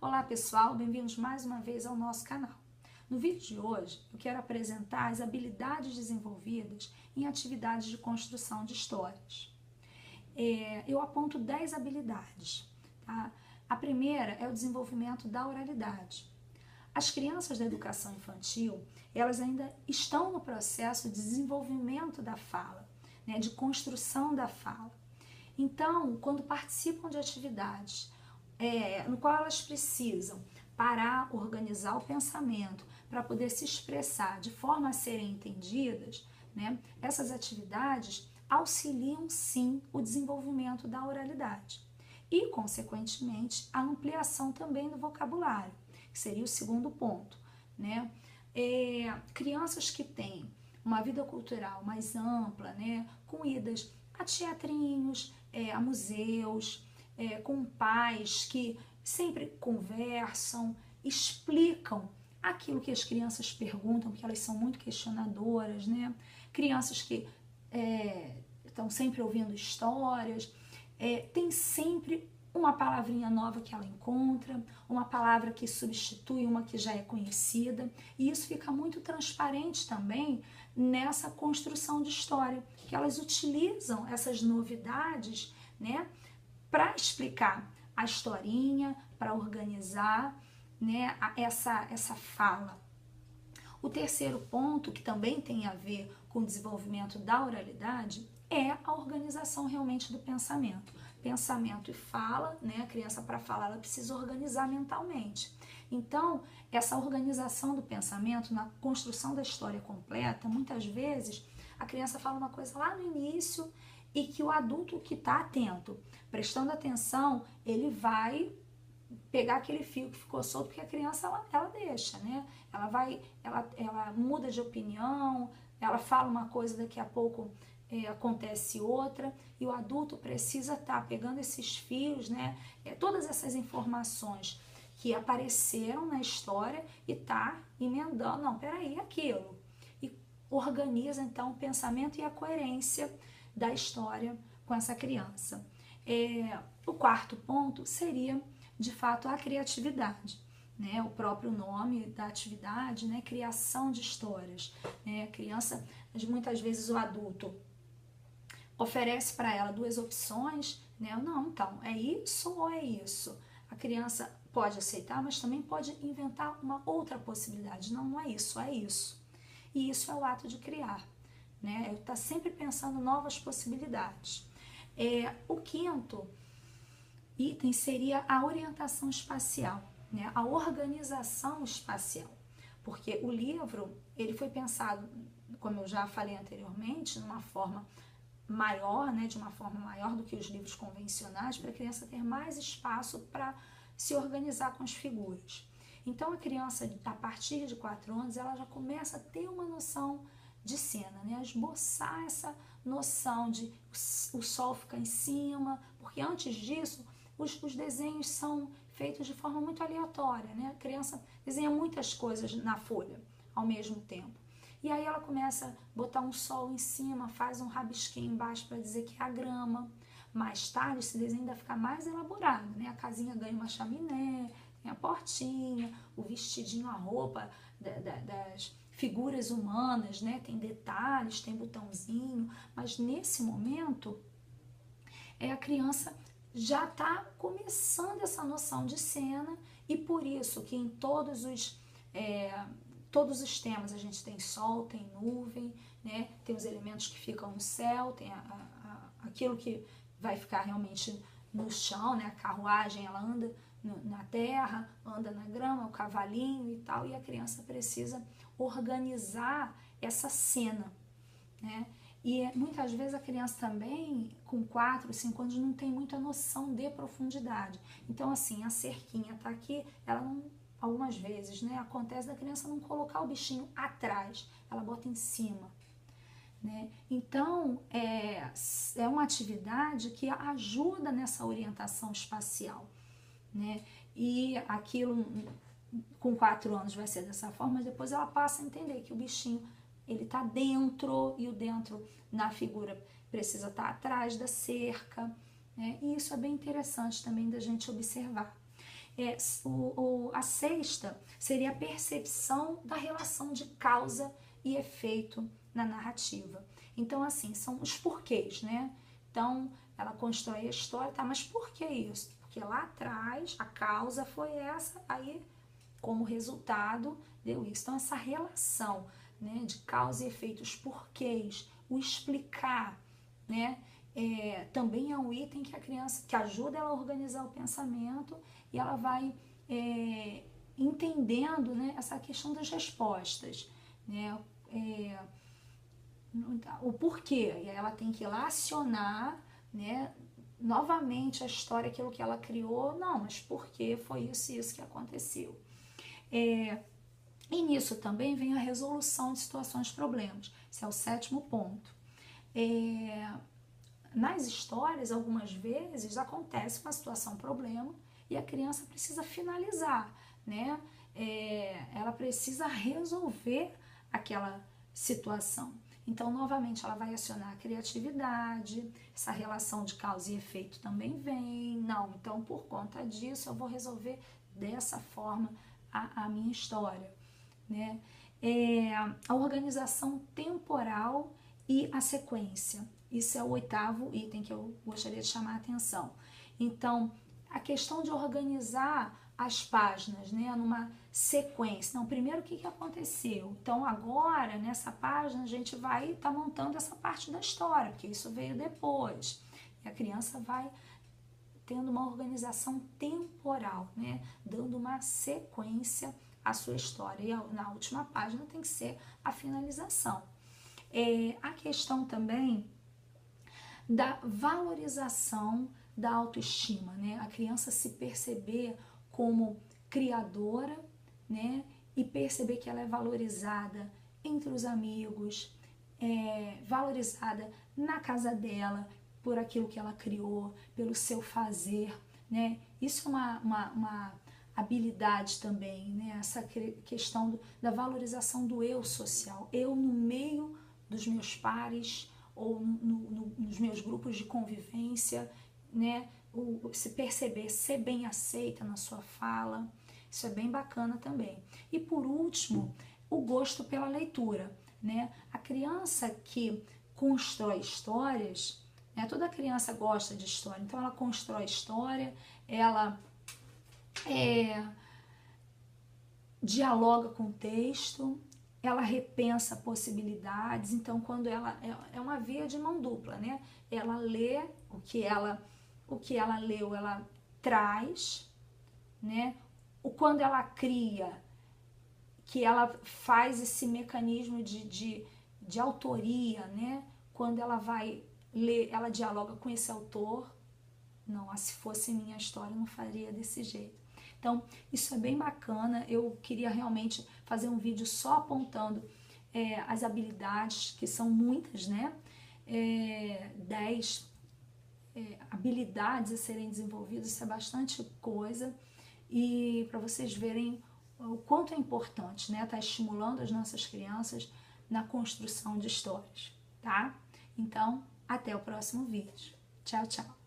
Olá pessoal, bem-vindos mais uma vez ao nosso canal. No vídeo de hoje eu quero apresentar as habilidades desenvolvidas em atividades de construção de histórias. Eu aponto 10 habilidades. Tá? A primeira é o desenvolvimento da oralidade. As crianças da educação infantil, elas ainda estão no processo de desenvolvimento da fala, né, de construção da fala. Então, quando participam de atividades no qual elas precisam parar, organizar o pensamento para poder se expressar de forma a serem entendidas, né, essas atividades auxiliam sim o desenvolvimento da oralidade e, consequentemente, a ampliação também do vocabulário, que seria o segundo ponto, né? Crianças que têm uma vida cultural mais ampla, né, com idas a teatrinhos, a museus, com pais que sempre conversam, explicam aquilo que as crianças perguntam, porque elas são muito questionadoras, né? Crianças que estão sempre ouvindo histórias, tem sempre uma palavrinha nova que ela encontra, uma palavra que substitui uma que já é conhecida, e isso fica muito transparente também nessa construção de história, que elas utilizam essas novidades, né, para explicar a historinha, para organizar, né, essa fala. O terceiro ponto, que também tem a ver com o desenvolvimento da oralidade, é a organização realmente do pensamento. Pensamento e fala, né? A criança, para falar, ela precisa organizar mentalmente. Então, essa organização do pensamento na construção da história completa, muitas vezes a criança fala uma coisa lá no início e que o adulto que está atento, prestando atenção, ele vai pegar aquele fio que ficou solto, porque a criança ela deixa, né? Ela muda de opinião, ela fala uma coisa, daqui a pouco acontece outra, e o adulto precisa estar pegando esses fios, né? Todas essas informações que apareceram na história e tá emendando, não, peraí, aquilo. E organiza então o pensamento e a coerência da história com essa criança. O quarto ponto seria, de fato, a criatividade, né? O próprio nome da atividade, né? Criação de histórias, né? A criança, muitas vezes o adulto oferece para ela duas opções, né? Não, então, é isso ou é isso? A criança pode aceitar, mas também pode inventar uma outra possibilidade. Não, não é isso, é isso. E isso é o ato de criar, né? Eu estou sempre pensando novas possibilidades. O quinto item seria a orientação espacial, né? A organização espacial, porque o livro ele foi pensado, como eu já falei anteriormente, numa forma maior, né? De uma forma maior do que os livros convencionais, para a criança ter mais espaço para se organizar com as figuras. Então a criança, a partir de 4 anos, ela já começa a ter uma noção de cena, né? A esboçar essa noção de o sol ficar em cima, porque antes disso os desenhos são feitos de forma muito aleatória, né? A criança desenha muitas coisas na folha ao mesmo tempo. E aí ela começa a botar um sol em cima, faz um rabisquinho embaixo para dizer que é a grama. Mais tarde esse desenho ainda fica mais elaborado, né? A casinha ganha uma chaminé, tem a portinha, o vestidinho, a roupa das figuras humanas, né? Tem detalhes, tem botãozinho, mas nesse momento a criança já está começando essa noção de cena, e por isso que em todos os temas a gente tem sol, tem nuvem, né? Tem os elementos que ficam no céu, tem aquilo que vai ficar realmente no chão, né? A carruagem ela anda na terra, anda na grama, o cavalinho e tal, e a criança precisa organizar essa cena, né? E muitas vezes a criança também, com 4, 5 anos, não tem muita noção de profundidade. Então, assim, a cerquinha tá aqui, ela não, algumas vezes, né, acontece da criança não colocar o bichinho atrás, ela bota em cima, né? Então, é uma atividade que ajuda nessa orientação espacial, né? E aquilo, com 4 anos vai ser dessa forma, mas depois ela passa a entender que o bichinho ele está dentro, e o dentro na figura precisa estar atrás da cerca, né? E isso é bem interessante também da gente observar. A sexta seria a percepção da relação de causa e efeito na narrativa. Então, assim, são os porquês, né? Então, ela constrói a história, tá? Mas por que isso? Porque lá atrás a causa foi essa, aí como resultado deu isso. Então, essa relação, né, de causa e efeito, os porquês, o explicar, né? Também é um item que a criança, que ajuda ela a organizar o pensamento e ela vai entendendo, né, essa questão das respostas, né? O porquê, e ela tem que relacionar, né, novamente a história, aquilo que ela criou, não, mas por que foi isso e isso que aconteceu. E nisso também vem a resolução de situações, problemas. Esse é o sétimo ponto. Nas histórias, algumas vezes, acontece uma situação, problema, e a criança precisa finalizar, né? Ela precisa resolver aquela situação. Então, novamente, ela vai acionar a criatividade, essa relação de causa e efeito também vem. Não, então, por conta disso, eu vou resolver dessa forma a minha história, né? A organização temporal e a sequência. Isso é o oitavo item que eu gostaria de chamar a atenção. Então, a questão de organizar as páginas, né, numa sequência. Então, primeiro o que aconteceu? Então, agora, nessa página, a gente vai estar montando essa parte da história, porque isso veio depois. E a criança vai tendo uma organização temporal, né, dando uma sequência à sua história. E na última página tem que ser a finalização. A questão também da valorização da autoestima, né? A criança se perceber como criadora, né? E perceber que ela é valorizada entre os amigos, valorizada na casa dela por aquilo que ela criou, pelo seu fazer, né? Isso é uma habilidade também, né? Essa questão da valorização do eu social, eu no meio dos meus pares ou nos meus grupos de convivência, né? Se perceber, ser bem aceita na sua fala, isso é bem bacana também. E por último, o gosto pela leitura, né? A criança que constrói histórias, né? Toda criança gosta de história, então ela constrói história, ela dialoga com o texto, ela repensa possibilidades. Então, quando ela é uma via de mão dupla, né? Ela lê o que ela leu, ela traz, né? Quando ela cria, que ela faz esse mecanismo de autoria, né? Quando ela vai ler, ela dialoga com esse autor. Não, se fosse minha história, eu não faria desse jeito. Então, isso é bem bacana. Eu queria realmente fazer um vídeo só apontando as habilidades, que são muitas, né? 10 habilidades a serem desenvolvidas, isso é bastante coisa. E para vocês verem o quanto é importante, né? Tá estimulando as nossas crianças na construção de histórias, tá? Então, até o próximo vídeo. Tchau, tchau!